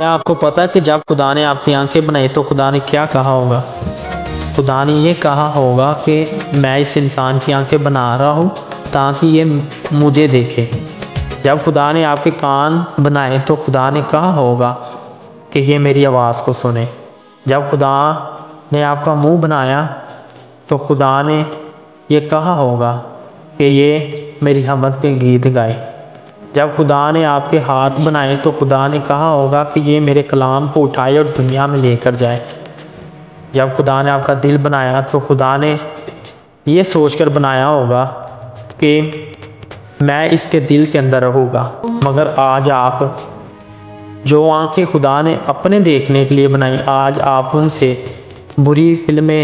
क्या आपको पता है कि जब खुदा ने आपकी आंखें बनाई तो खुदा ने क्या कहा होगा? खुदा ने ये कहा होगा कि मैं इस इंसान की आंखें बना रहा हूँ ताकि ये मुझे देखे। जब खुदा ने आपके कान बनाए तो खुदा ने कहा होगा कि ये मेरी आवाज़ को सुने। जब खुदा ने आपका मुंह बनाया तो खुदा ने ये कहा होगा कि ये मेरी हमद के गीत गाए। जब खुदा ने आपके हाथ बनाए तो खुदा ने कहा होगा कि ये मेरे कलाम को उठाए और दुनिया में लेकर जाए। जब खुदा ने आपका दिल बनाया तो खुदा ने ये सोचकर बनाया होगा कि मैं इसके दिल के अंदर रहूँगा। मगर आज आप जो आंखें खुदा ने अपने देखने के लिए बनाई, आज आप उनसे बुरी फिल्में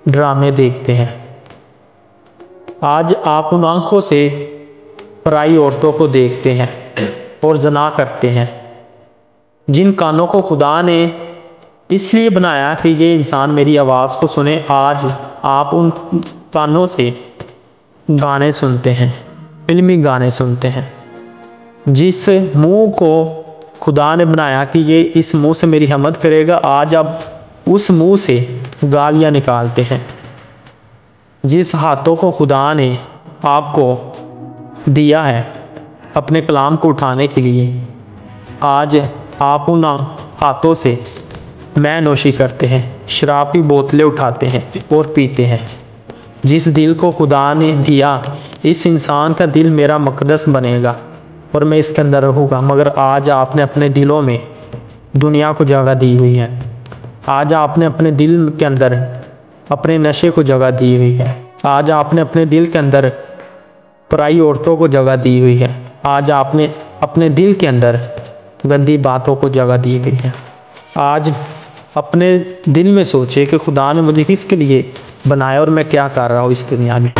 ड्रामे देखते हैं। आज आप उन आंखों से पराई औरतों को देखते हैं और ज़ना करते हैं। जिन कानों को खुदा ने इसलिए बनाया कि ये इंसान मेरी आवाज़ को सुने, आज आप उन कानों से गाने सुनते हैं, फिल्मी गाने सुनते हैं। जिस मुंह को खुदा ने बनाया कि ये इस मुंह से मेरी हमद करेगा, आज आप उस मुंह से गालियाँ निकालते हैं। जिस हाथों को खुदा ने आपको दिया है अपने कलाम को उठाने के लिए, आज आप उन हाथों से मैं नोशी करते हैं, शराब की बोतलें उठाते हैं और पीते हैं। जिस दिल को खुदा ने दिया, इस इंसान का दिल मेरा मकदस बनेगा और मैं इसके अंदर रहूँगा, मगर आज आपने अपने दिलों में दुनिया को जगह दी हुई है। आज आपने अपने दिल के अंदर अपने नशे को जगह दी हुई है। आज आपने अपने दिल के अंदर पराई औरतों को जगह दी हुई है। आज आपने अपने दिल के अंदर गंदी बातों को जगह दी हुई है। आज अपने दिल में सोचे कि खुदा ने मुझे किसके लिए बनाया और मैं क्या कर रहा हूँ इस दुनिया में।